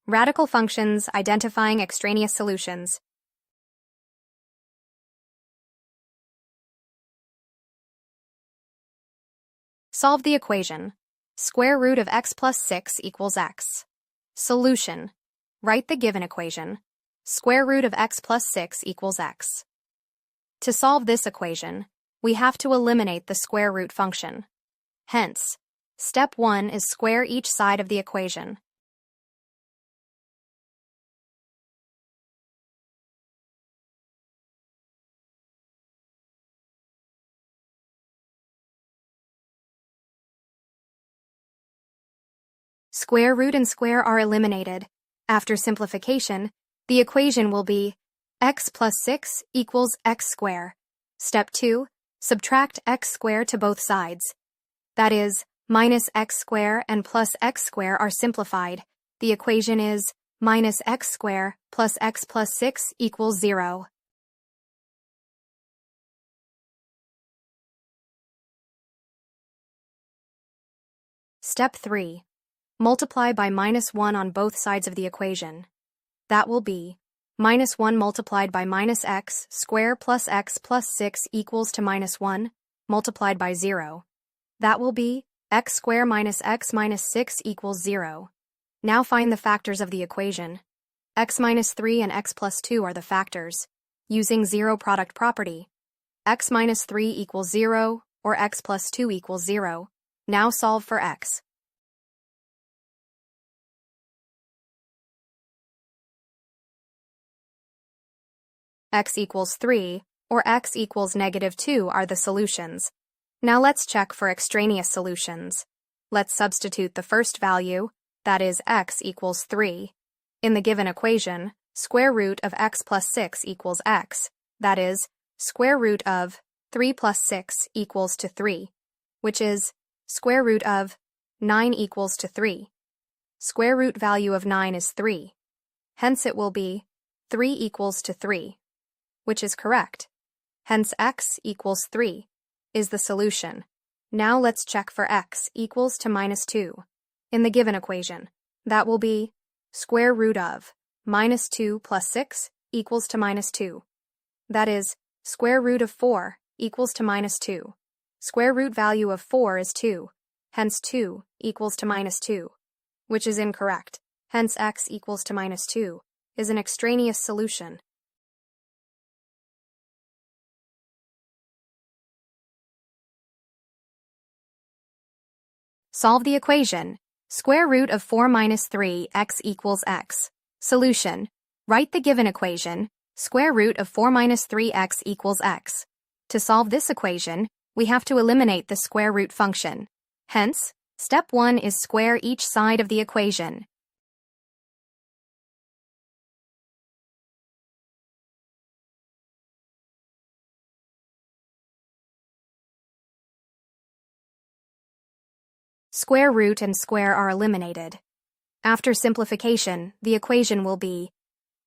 Radical functions identifying extraneous solutions. Solve the equation. Square root of x plus 6 equals x. Solution. Write the given equation. Square root of x plus 6 equals x. To solve this equation, we have to eliminate the square root function. Hence, step 1 is square each side of the equation. Square root and square are eliminated. After simplification, the equation will be x plus 6 equals x squared. Step 2, subtract x squared to both sides. That is, minus x squared and plus x squared are simplified. The equation is minus x squared plus x plus 6 equals 0. Step 3. Multiply by minus 1 on both sides of the equation. That will be minus 1 multiplied by minus x squared plus x plus 6 equals to minus 1, multiplied by 0. That will be x squared minus x minus 6 equals 0. Now find the factors of the equation. X minus 3 and x plus 2 are the factors. Using zero product property, x minus 3 equals 0, or x plus 2 equals 0. Now solve for x. X equals 3, or x equals negative 2 are the solutions. Now let's check for extraneous solutions. Let's substitute the first value, that is x equals 3. In the given equation, square root of x plus 6 equals x, that is, square root of 3 plus 6 equals to 3, which is square root of 9 equals to 3. Square root value of 9 is 3. Hence it will be 3 equals to 3. Which is correct. Hence x equals 3 is the solution. Now let's check for x equals to minus 2. In the given equation, that will be square root of minus 2 plus 6 equals to minus 2. That is, square root of 4 equals to minus 2. Square root value of 4 is 2. Hence 2 equals to minus 2, which is incorrect. Hence x equals to minus 2 is an extraneous solution. Solve the equation. Square root of 4 minus 3 x equals x. Solution. Write the given equation. Square root of 4 minus 3 x equals x. To solve this equation, we have to eliminate the square root function. Hence, step 1 is square each side of the equation. Square root and square are eliminated. After simplification, the equation will be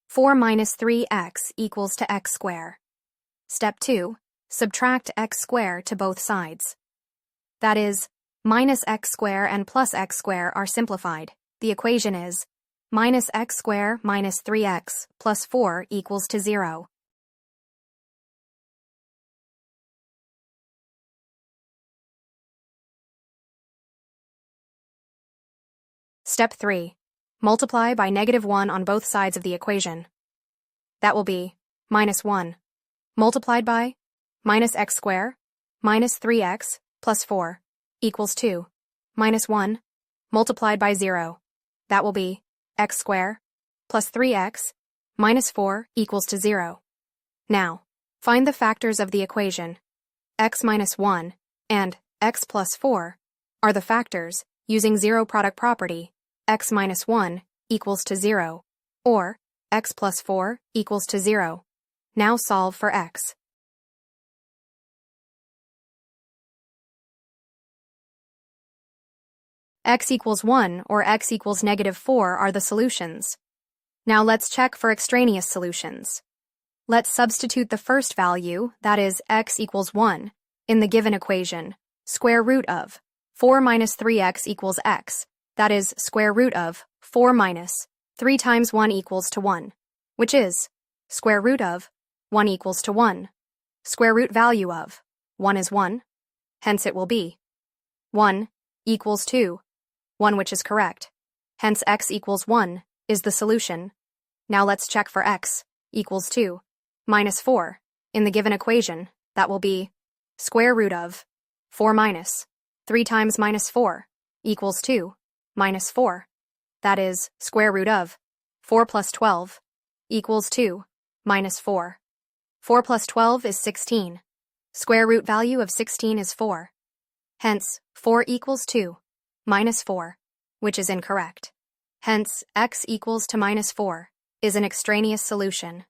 4 minus 3x equals to x squared. Step 2, subtract x squared to both sides. That is, minus x squared and plus x squared are simplified. The equation is minus x squared minus 3x plus 4 equals to 0. Step 3. Multiply by negative 1 on both sides of the equation. That will be minus 1 multiplied by minus x squared minus 3x plus 4 equals 2. Minus 1 multiplied by 0. That will be x squared plus 3x minus 4 equals to 0. Now, find the factors of the equation. X minus 1 and x plus 4 are the factors using zero product property. X minus 1 equals to 0, or x plus 4 equals to 0. Now solve for x. X equals 1 or x equals negative 4 are the solutions. Now let's check for extraneous solutions. Let's substitute the first value, that is x equals 1, in the given equation. Square root of 4 minus 3x equals x. That is square root of 4 minus 3 times 1 equals to 1, which is square root of 1 equals to 1. Square root value of 1 is 1, hence it will be 1 equals 2, 1 which is correct. Hence x equals 1 is the solution. Now let's check for x equals 2 minus 4. In the given equation, that will be square root of 4 minus 3 times minus 4 equals 2 minus 4. That is square root of 4 plus 12 equals 2 minus 4. 4 plus 12 is 16. Square root value of 16 is 4. Hence, 4 equals 2 minus 4, which is incorrect. Hence, x equals to minus 4 is an extraneous solution.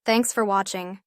Thanks for watching.